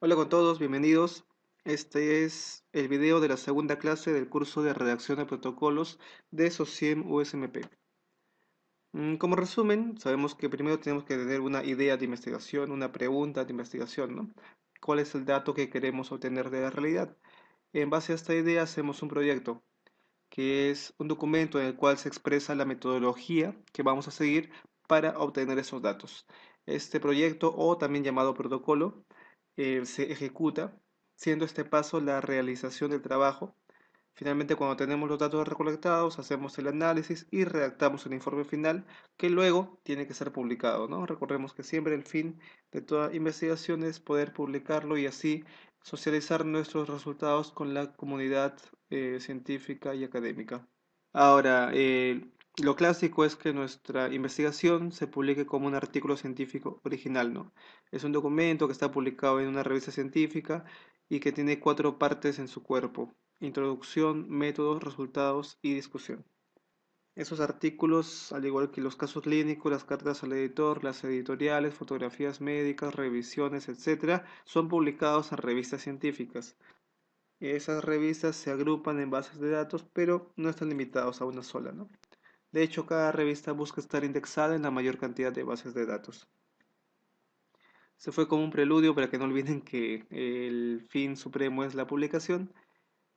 Hola con todos, bienvenidos. Este es el video de la segunda clase del curso de redacción de protocolos de SOCIEM USMP. Como resumen, sabemos que primero tenemos que tener una idea de investigación, una pregunta de investigación, ¿no? ¿Cuál es el dato que queremos obtener de la realidad? En base a esta idea hacemos un proyecto, que es un documento en el cual se expresa la metodología que vamos a seguir para obtener esos datos. Este proyecto, o también llamado protocolo, se ejecuta, siendo este paso la realización del trabajo. Finalmente, cuando tenemos los datos recolectados, hacemos el análisis y redactamos el informe final que luego tiene que ser publicado, ¿no? Recordemos que siempre el fin de toda investigación es poder publicarlo y así socializar nuestros resultados con la comunidad científica y académica. Ahora, lo clásico es que nuestra investigación se publique como un artículo científico original, ¿no? Es un documento que está publicado en una revista científica y que tiene cuatro partes en su cuerpo: introducción, métodos, resultados y discusión. Esos artículos, al igual que los casos clínicos, las cartas al editor, las editoriales, fotografías médicas, revisiones, etcétera, son publicados en revistas científicas. Esas revistas se agrupan en bases de datos, pero no están limitados a una sola, ¿no? De hecho, cada revista busca estar indexada en la mayor cantidad de bases de datos. Se fue como un preludio para que no olviden que el fin supremo es la publicación.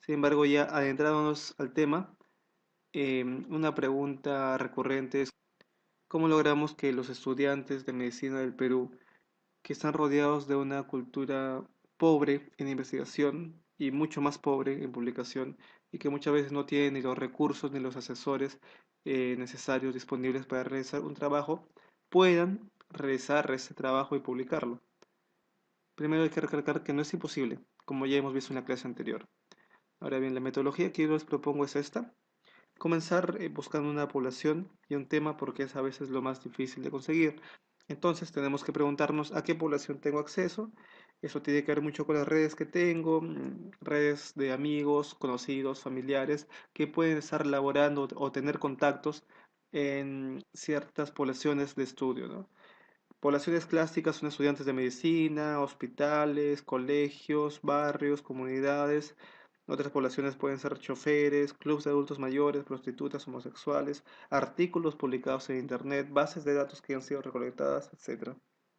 Sin embargo, ya adentrándonos al tema, una pregunta recurrente es: ¿cómo logramos que los estudiantes de medicina del Perú, que están rodeados de una cultura pobre en investigación y mucho más pobre en publicación, y que muchas veces no tienen ni los recursos ni los asesores necesarios disponibles para realizar un trabajo, puedan realizar ese trabajo y publicarlo? Primero hay que recalcar que no es imposible, como ya hemos visto en la clase anterior. Ahora bien, la metodología que yo les propongo es esta: comenzar buscando una población y un tema, porque es a veces lo más difícil de conseguir. Entonces tenemos que preguntarnos a qué población tengo acceso. Eso tiene que ver mucho con las redes que tengo, redes de amigos, conocidos, familiares, que pueden estar laborando o tener contactos en ciertas poblaciones de estudio, ¿no? Poblaciones clásicas son estudiantes de medicina, hospitales, colegios, barrios, comunidades. Otras poblaciones pueden ser choferes, clubes de adultos mayores, prostitutas, homosexuales, artículos publicados en internet, bases de datos que han sido recolectadas, etc.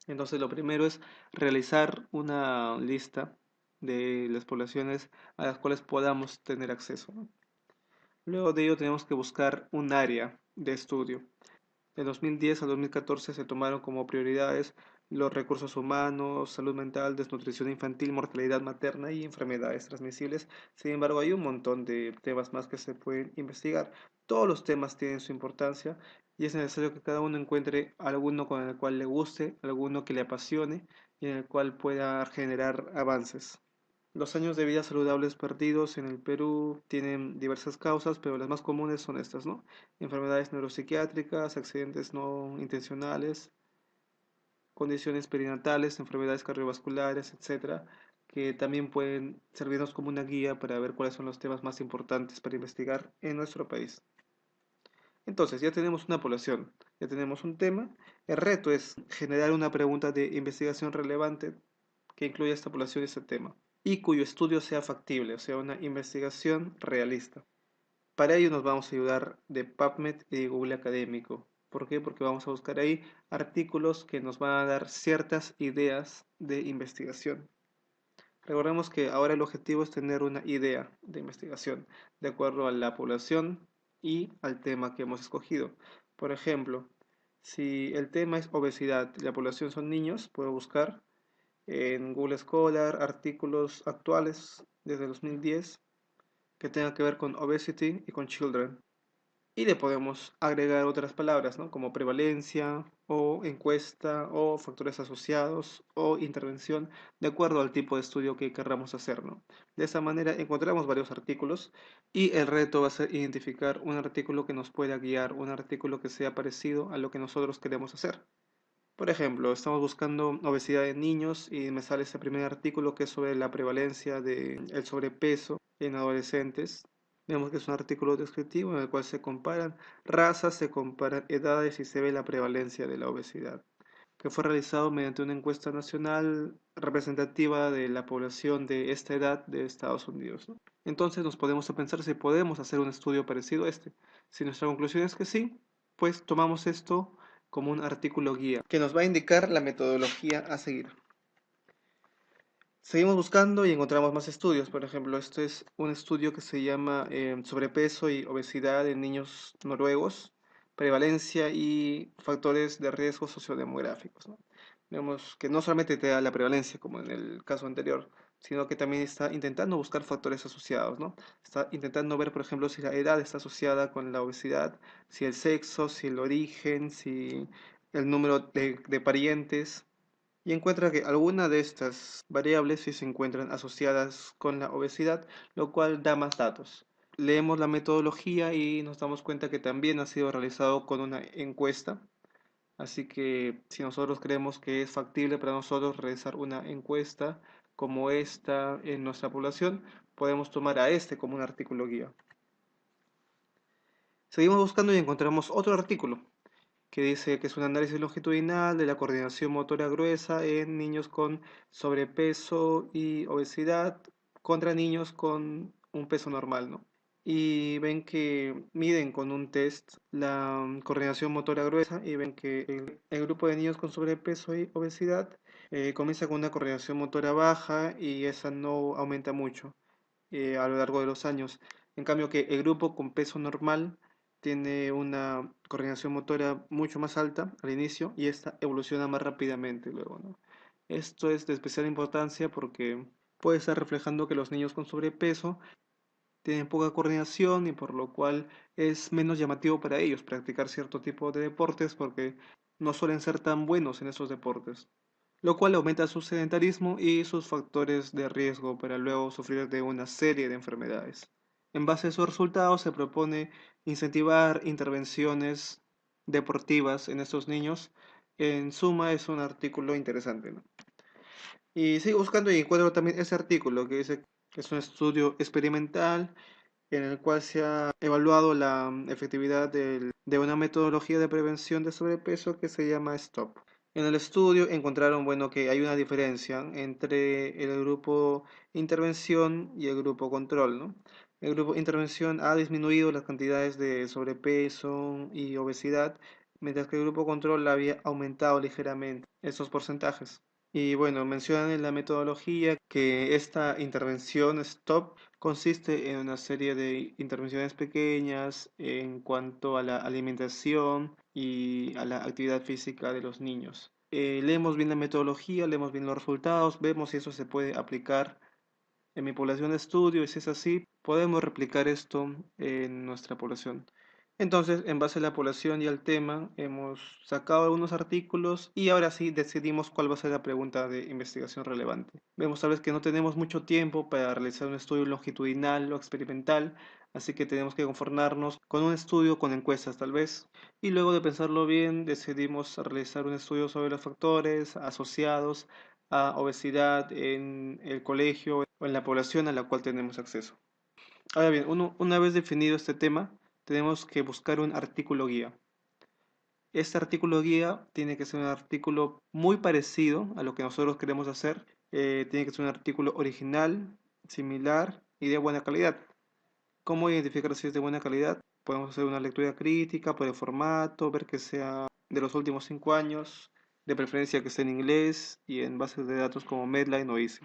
Entonces, lo primero es realizar una lista de las poblaciones a las cuales podamos tener acceso, ¿no? Luego de ello tenemos que buscar un área de estudio. De 2010 a 2014 se tomaron como prioridades los recursos humanos, salud mental, desnutrición infantil, mortalidad materna y enfermedades transmisibles. Sin embargo, hay un montón de temas más que se pueden investigar. Todos los temas tienen su importancia y es necesario que cada uno encuentre alguno con el cual le guste, alguno que le apasione y en el cual pueda generar avances. Los años de vida saludables perdidos en el Perú tienen diversas causas, pero las más comunes son estas, ¿no? Enfermedades neuropsiquiátricas, accidentes no intencionales, condiciones perinatales, enfermedades cardiovasculares, etcétera, que también pueden servirnos como una guía para ver cuáles son los temas más importantes para investigar en nuestro país. Entonces, ya tenemos una población, ya tenemos un tema. El reto es generar una pregunta de investigación relevante que incluya esta población y este tema, y cuyo estudio sea factible, o sea, una investigación realista. Para ello nos vamos a ayudar de PubMed y de Google Académico. ¿Por qué? Porque vamos a buscar ahí artículos que nos van a dar ciertas ideas de investigación. Recordemos que ahora el objetivo es tener una idea de investigación de acuerdo a la población y al tema que hemos escogido. Por ejemplo, si el tema es obesidad y la población son niños, puedo buscar en Google Scholar artículos actuales desde 2010 que tengan que ver con obesity y con children. Y le podemos agregar otras palabras, ¿no? Como prevalencia o encuesta o factores asociados o intervención, de acuerdo al tipo de estudio que querramos hacer, ¿no? De esa manera encontramos varios artículos y el reto va a ser identificar un artículo que nos pueda guiar, un artículo que sea parecido a lo que nosotros queremos hacer. Por ejemplo, estamos buscando obesidad en niños y me sale este primer artículo que es sobre la prevalencia del sobrepeso en adolescentes. Vemos que es un artículo descriptivo en el cual se comparan razas, se comparan edades y se ve la prevalencia de la obesidad, que fue realizado mediante una encuesta nacional representativa de la población de esta edad de Estados Unidos, ¿no? Entonces nos podemos a pensar si podemos hacer un estudio parecido a este. Si nuestra conclusión es que sí, pues tomamos esto como un artículo guía que nos va a indicar la metodología a seguir. Seguimos buscando y encontramos más estudios. Por ejemplo, este es un estudio que se llama Sobrepeso y obesidad en niños noruegos, prevalencia y factores de riesgo sociodemográficos, ¿no? Vemos que no solamente te da la prevalencia, como en el caso anterior, sino que también está intentando buscar factores asociados, ¿no? Está intentando ver, por ejemplo, si la edad está asociada con la obesidad, si el sexo, si el origen, si el número de parientes, y encuentra que algunas de estas variables sí se encuentran asociadas con la obesidad, lo cual da más datos. Leemos la metodología y nos damos cuenta que también ha sido realizado con una encuesta, así que si nosotros creemos que es factible para nosotros realizar una encuesta como esta en nuestra población, podemos tomar a este como un artículo guía. Seguimos buscando y encontramos otro artículo que dice que es un análisis longitudinal de la coordinación motora gruesa en niños con sobrepeso y obesidad contra niños con un peso normal, ¿no? Y ven que miden con un test la coordinación motora gruesa y ven que el grupo de niños con sobrepeso y obesidad comienza con una coordinación motora baja y esa no aumenta mucho a lo largo de los años. En cambio que el grupo con peso normal tiene una coordinación motora mucho más alta al inicio y esta evoluciona más rápidamente luego, ¿no? Esto es de especial importancia porque puede estar reflejando que los niños con sobrepeso tienen poca coordinación y por lo cual es menos llamativo para ellos practicar cierto tipo de deportes porque no suelen ser tan buenos en esos deportes, lo cual aumenta su sedentarismo y sus factores de riesgo para luego sufrir de una serie de enfermedades. En base a esos resultados se propone incentivar intervenciones deportivas en estos niños. En suma, es un artículo interesante, ¿no? Y sigo buscando y encuentro también ese artículo que dice que es un estudio experimental en el cual se ha evaluado la efectividad de una metodología de prevención de sobrepeso que se llama STOP. En el estudio encontraron, bueno, que hay una diferencia entre el grupo intervención y el grupo control, ¿no? El grupo intervención ha disminuido las cantidades de sobrepeso y obesidad, mientras que el grupo control había aumentado ligeramente esos porcentajes. Y bueno, mencionan en la metodología que esta intervención STOP consiste en una serie de intervenciones pequeñas en cuanto a la alimentación y a la actividad física de los niños. Leemos bien la metodología, leemos bien los resultados, vemos si eso se puede aplicar en mi población de estudio y si es así, podemos replicar esto en nuestra población. Entonces, en base a la población y al tema, hemos sacado algunos artículos y ahora sí decidimos cuál va a ser la pregunta de investigación relevante. Vemos tal vez que no tenemos mucho tiempo para realizar un estudio longitudinal o experimental, así que tenemos que conformarnos con un estudio con encuestas tal vez. Y luego de pensarlo bien, decidimos realizar un estudio sobre los factores asociados a obesidad en el colegio o en la población a la cual tenemos acceso. Ahora bien, una vez definido este tema, tenemos que buscar un artículo guía. Este artículo guía tiene que ser un artículo muy parecido a lo que nosotros queremos hacer. Tiene que ser un artículo original, similar y de buena calidad. ¿Cómo identificar si es de buena calidad? Podemos hacer una lectura crítica por el formato, ver que sea de los últimos 5 años, de preferencia que esté en inglés y en bases de datos como Medline o Easy.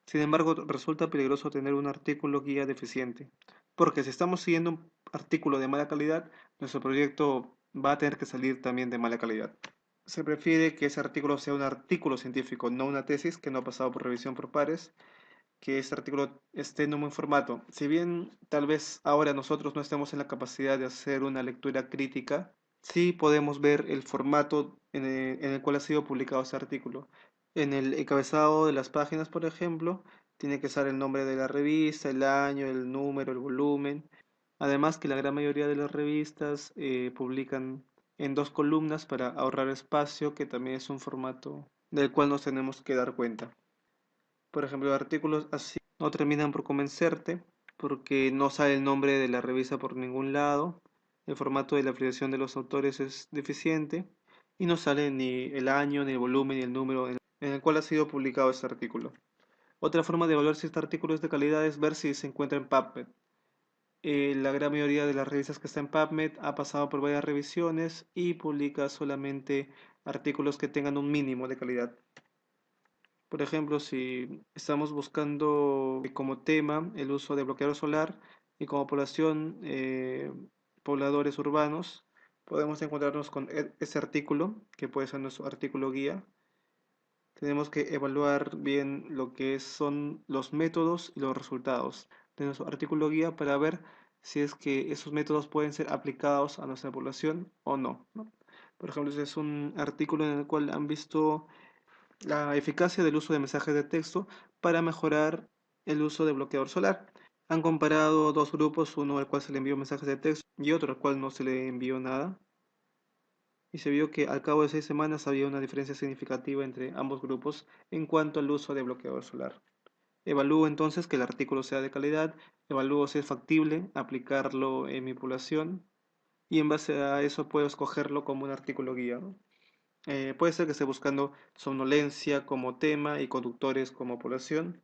Sin embargo, resulta peligroso tener un artículo guía deficiente, porque si estamos siguiendo un artículo de mala calidad, nuestro proyecto va a tener que salir también de mala calidad. Se prefiere que ese artículo sea un artículo científico, no una tesis que no ha pasado por revisión por pares, que este artículo esté en un buen formato. Si bien tal vez ahora nosotros no estemos en la capacidad de hacer una lectura crítica, sí podemos ver el formato en el cual ha sido publicado este artículo. En el encabezado de las páginas, por ejemplo, tiene que estar el nombre de la revista, el año, el número, el volumen. Además que la gran mayoría de las revistas publican en dos columnas para ahorrar espacio, que también es un formato del cual nos tenemos que dar cuenta. Por ejemplo, artículos así no terminan por convencerte porque no sale el nombre de la revista por ningún lado, el formato de la afiliación de los autores es deficiente y no sale ni el año, ni el volumen, ni el número en el cual ha sido publicado este artículo. Otra forma de evaluar si este artículo es de calidad es ver si se encuentra en PubMed. La gran mayoría de las revistas que están en PubMed ha pasado por varias revisiones y publica solamente artículos que tengan un mínimo de calidad. Por ejemplo, si estamos buscando como tema el uso de bloqueador solar y como población pobladores urbanos, podemos encontrarnos con ese artículo, que puede ser nuestro artículo guía. Tenemos que evaluar bien lo que son los métodos y los resultados de nuestro artículo guía para ver si es que esos métodos pueden ser aplicados a nuestra población o no, ¿no? Por ejemplo, este es un artículo en el cual han visto la eficacia del uso de mensajes de texto para mejorar el uso de bloqueador solar. Han comparado dos grupos, uno al cual se le envió mensajes de texto y otro al cual no se le envió nada, y se vio que al cabo de 6 semanas había una diferencia significativa entre ambos grupos en cuanto al uso de bloqueador solar. Evalúo entonces que el artículo sea de calidad, evalúo si es factible aplicarlo en mi población y en base a eso puedo escogerlo como un artículo guía, ¿no? Puede ser que esté buscando somnolencia como tema y conductores como población.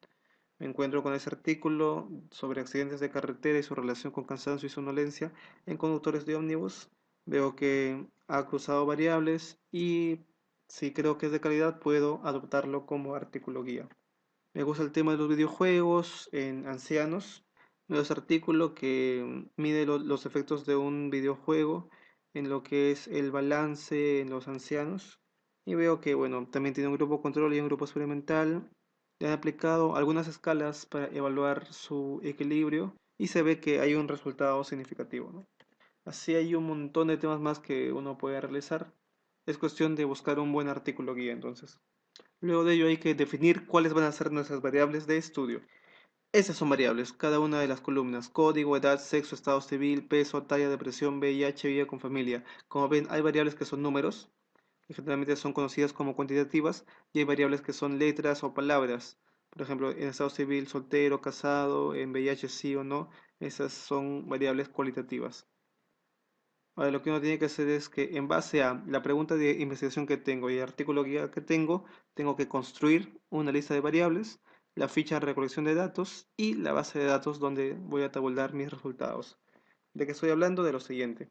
Me encuentro con ese artículo sobre accidentes de carretera y su relación con cansancio y somnolencia en conductores de ómnibus. Veo que ha cruzado variables y si creo que es de calidad puedo adoptarlo como artículo guía. Me gusta el tema de los videojuegos en ancianos. Veo ese artículo que mide los efectos de un videojuego en lo que es el balance en los ancianos. Y veo que, bueno, también tiene un grupo control y un grupo experimental. Le han aplicado algunas escalas para evaluar su equilibrio y se ve que hay un resultado significativo, ¿no? Así hay un montón de temas más que uno puede realizar. Es cuestión de buscar un buen artículo guía, entonces. Luego de ello hay que definir cuáles van a ser nuestras variables de estudio. Esas son variables, cada una de las columnas: código, edad, sexo, estado civil, peso, talla, depresión, VIH, vida con familia. Como ven, hay variables que son números, que generalmente son conocidas como cuantitativas, y hay variables que son letras o palabras. Por ejemplo, en estado civil, soltero, casado, en VIH sí o no, esas son variables cualitativas. Ahora, lo que uno tiene que hacer es que en base a la pregunta de investigación que tengo y el artículo guía que tengo que construir una lista de variables, la ficha de recolección de datos y la base de datos donde voy a tabular mis resultados. ¿De qué estoy hablando? De lo siguiente.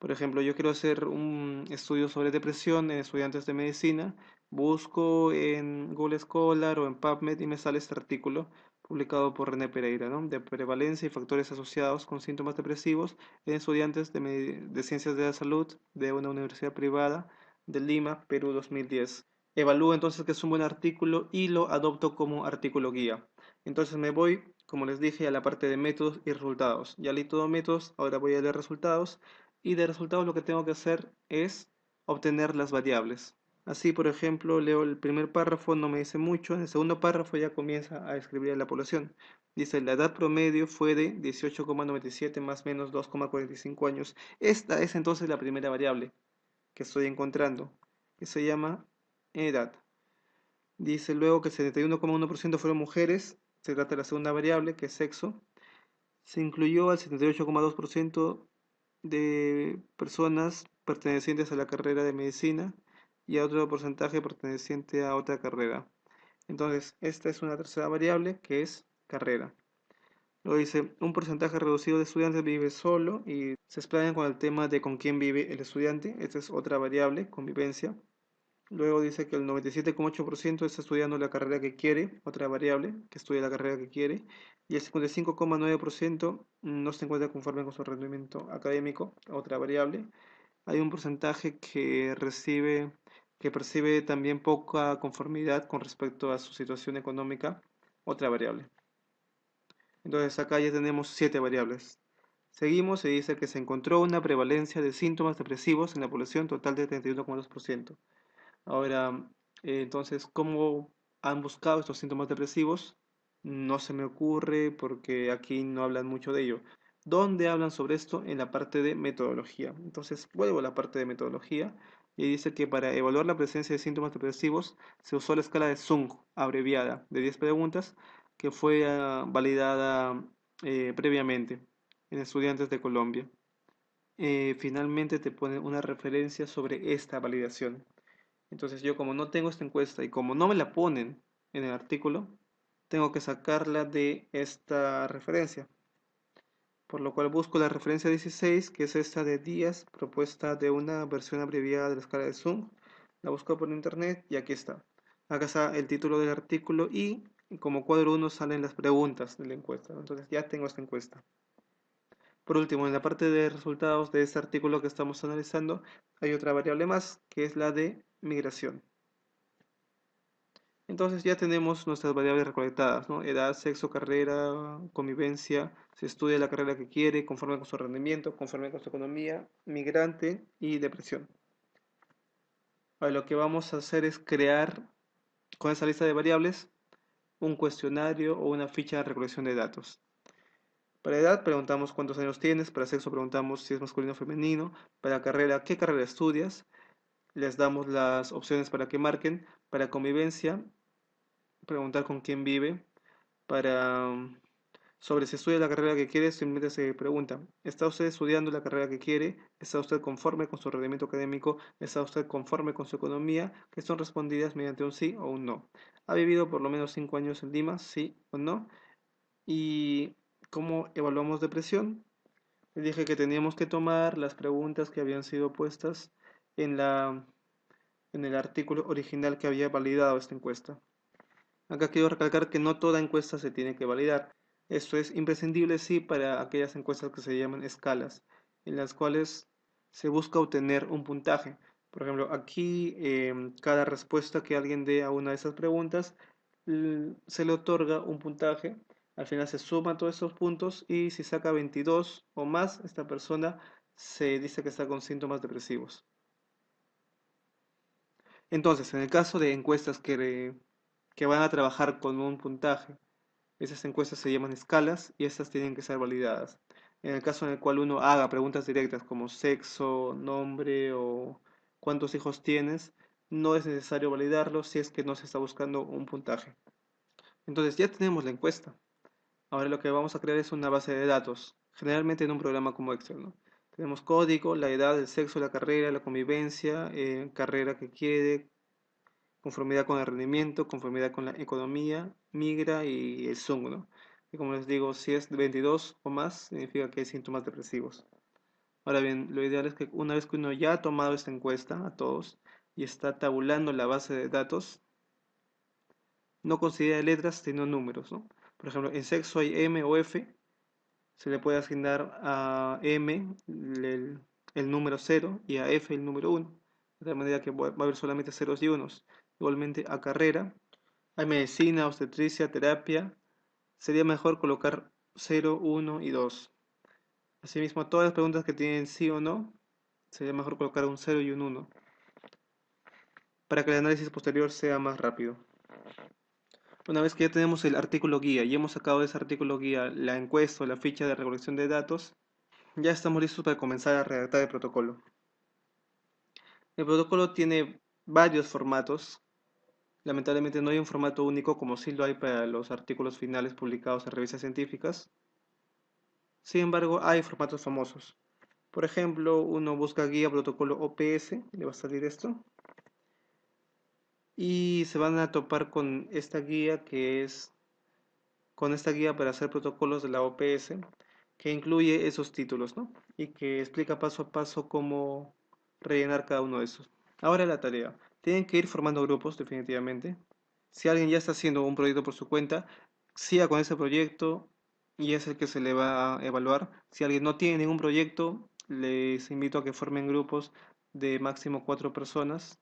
Por ejemplo, yo quiero hacer un estudio sobre depresión en estudiantes de medicina. Busco en Google Scholar o en PubMed y me sale este artículo publicado por René Pereira, ¿no? De prevalencia y factores asociados con síntomas depresivos en estudiantes de ciencias de la salud de una universidad privada de Lima, Perú 2010. Evalúo entonces que es un buen artículo y lo adopto como artículo guía. Entonces me voy, como les dije, a la parte de métodos y resultados. Ya leí todo métodos, ahora voy a leer resultados y de resultados lo que tengo que hacer es obtener las variables. Así, por ejemplo, leo el primer párrafo, no me dice mucho, en el segundo párrafo ya comienza a escribir a la población. Dice, la edad promedio fue de 18,97 más menos 2,45 años. Esta es entonces la primera variable que estoy encontrando, que se llama edad. Dice luego que el 71,1% fueron mujeres, se trata de la segunda variable, que es sexo. Se incluyó al 78,2% de personas pertenecientes a la carrera de medicina y a otro porcentaje perteneciente a otra carrera. Entonces, esta es una tercera variable que es carrera. Luego dice, un porcentaje reducido de estudiantes vive solo y se explayan con el tema de con quién vive el estudiante. Esta es otra variable, convivencia. Luego dice que el 97,8% está estudiando la carrera que quiere, otra variable, que estudia la carrera que quiere, y el 55,9% no se encuentra conforme con su rendimiento académico, otra variable. Hay un porcentaje que percibe también poca conformidad con respecto a su situación económica, otra variable. Entonces acá ya tenemos 7 variables. Seguimos y dice que se encontró una prevalencia de síntomas depresivos en la población total de 31,2%. Ahora, entonces, ¿cómo han buscado estos síntomas depresivos? No se me ocurre porque aquí no hablan mucho de ello. ¿Dónde hablan sobre esto? En la parte de metodología. Entonces, vuelvo a la parte de metodología y dice que para evaluar la presencia de síntomas depresivos se usó la escala de Zung, abreviada, de 10 preguntas, que fue validada previamente en estudiantes de Colombia. Finalmente te pone una referencia sobre esta validación. Entonces yo como no tengo esta encuesta y como no me la ponen en el artículo, tengo que sacarla de esta referencia. Por lo cual busco la referencia 16, que es esta de días, propuesta de una versión abreviada de la escala de Zoom. La busco por internet y aquí está. Acá está el título del artículo y como cuadro 1 salen las preguntas de la encuesta, ¿no? Entonces ya tengo esta encuesta. Por último, en la parte de resultados de este artículo que estamos analizando, hay otra variable más, que es la de migración. Entonces ya tenemos nuestras variables recolectadas, ¿no? Edad, sexo, carrera, convivencia, se estudia la carrera que quiere, conforme con su rendimiento, conforme con su economía, migrante y depresión. Ahora lo que vamos a hacer es crear con esa lista de variables un cuestionario o una ficha de recolección de datos. Para edad preguntamos cuántos años tienes, para sexo preguntamos si es masculino o femenino, para carrera qué carrera estudias, les damos las opciones para que marquen, para convivencia preguntar con quién vive, para sobre si estudia la carrera que quiere, simplemente se pregunta, ¿está usted estudiando la carrera que quiere? ¿Está usted conforme con su rendimiento académico? ¿Está usted conforme con su economía? Que son respondidas mediante un sí o un no. ¿Ha vivido por lo menos 5 años en Lima? ¿Sí o no? ¿Y cómo evaluamos depresión? Le dije que teníamos que tomar las preguntas que habían sido puestas en en el artículo original que había validado esta encuesta. Acá quiero recalcar que no toda encuesta se tiene que validar. Esto es imprescindible, sí, para aquellas encuestas que se llaman escalas, en las cuales se busca obtener un puntaje. Por ejemplo, aquí cada respuesta que alguien dé a una de esas preguntas se le otorga un puntaje. Al final se suman todos esos puntos y si saca 22 o más, esta persona se dice que está con síntomas depresivos. Entonces, en el caso de encuestas que van a trabajar con un puntaje, esas encuestas se llaman escalas y estas tienen que ser validadas. En el caso en el cual uno haga preguntas directas como sexo, nombre o cuántos hijos tienes, no es necesario validarlo si es que no se está buscando un puntaje. Entonces ya tenemos la encuesta. Ahora lo que vamos a crear es una base de datos, generalmente en un programa como Excel, ¿no? Tenemos código, la edad, el sexo, la carrera, la convivencia, carrera que quiere, conformidad con el rendimiento, conformidad con la economía, migra y el Zoom, ¿no? Y como les digo, si es 22 o más, significa que hay síntomas depresivos. Ahora bien, lo ideal es que una vez que uno ya ha tomado esta encuesta a todos y está tabulando la base de datos, no considera letras sino números, ¿no? Por ejemplo, en sexo hay M o F, se le puede asignar a M el número 0 y a F el número 1, de tal manera que va a haber solamente ceros y unos. Igualmente a carrera hay medicina, obstetricia, terapia. Sería mejor colocar 0, 1 y 2. Asimismo, todas las preguntas que tienen sí o no, sería mejor colocar un 0 y un 1 para que el análisis posterior sea más rápido. Una vez que ya tenemos el artículo guía y hemos sacado de ese artículo guía la encuesta o la ficha de recolección de datos, ya estamos listos para comenzar a redactar el protocolo. El protocolo tiene varios formatos. Lamentablemente no hay un formato único como sí lo hay para los artículos finales publicados en revistas científicas. Sin embargo, hay formatos famosos. Por ejemplo, uno busca guía protocolo OPS, le va a salir esto, y se van a topar con esta guía con esta guía para hacer protocolos de la OPS, que incluye esos títulos, ¿no? Y que explica paso a paso cómo rellenar cada uno de esos. Ahora la tarea. Tienen que ir formando grupos, definitivamente. Si alguien ya está haciendo un proyecto por su cuenta, siga con ese proyecto y es el que se le va a evaluar. Si alguien no tiene ningún proyecto, les invito a que formen grupos de máximo 4 personas.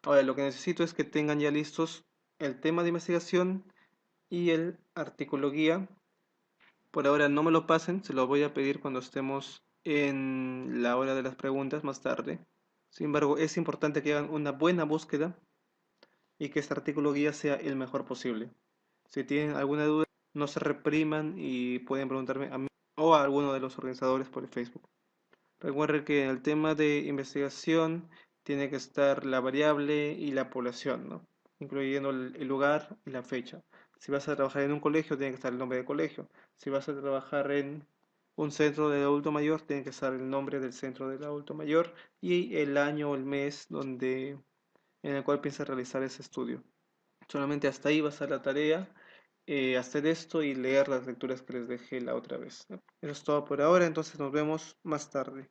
Ahora, lo que necesito es que tengan ya listos el tema de investigación y el artículo guía. Por ahora no me lo pasen, se lo voy a pedir cuando estemos en la hora de las preguntas más tarde. Sin embargo, es importante que hagan una buena búsqueda y que este artículo guía sea el mejor posible. Si tienen alguna duda, no se repriman y pueden preguntarme a mí o a alguno de los organizadores por el Facebook. Recuerden que en el tema de investigación tiene que estar la variable y la población, ¿no? Incluyendo el lugar y la fecha. Si vas a trabajar en un colegio, tiene que estar el nombre del colegio. Si vas a trabajar en un centro de adulto mayor, tiene que estar el nombre del centro del adulto mayor y el año o el mes donde en el cual piensas realizar ese estudio. Solamente hasta ahí va a ser la tarea, hacer esto y leer las lecturas que les dejé la otra vez, ¿no? Eso es todo por ahora, entonces nos vemos más tarde.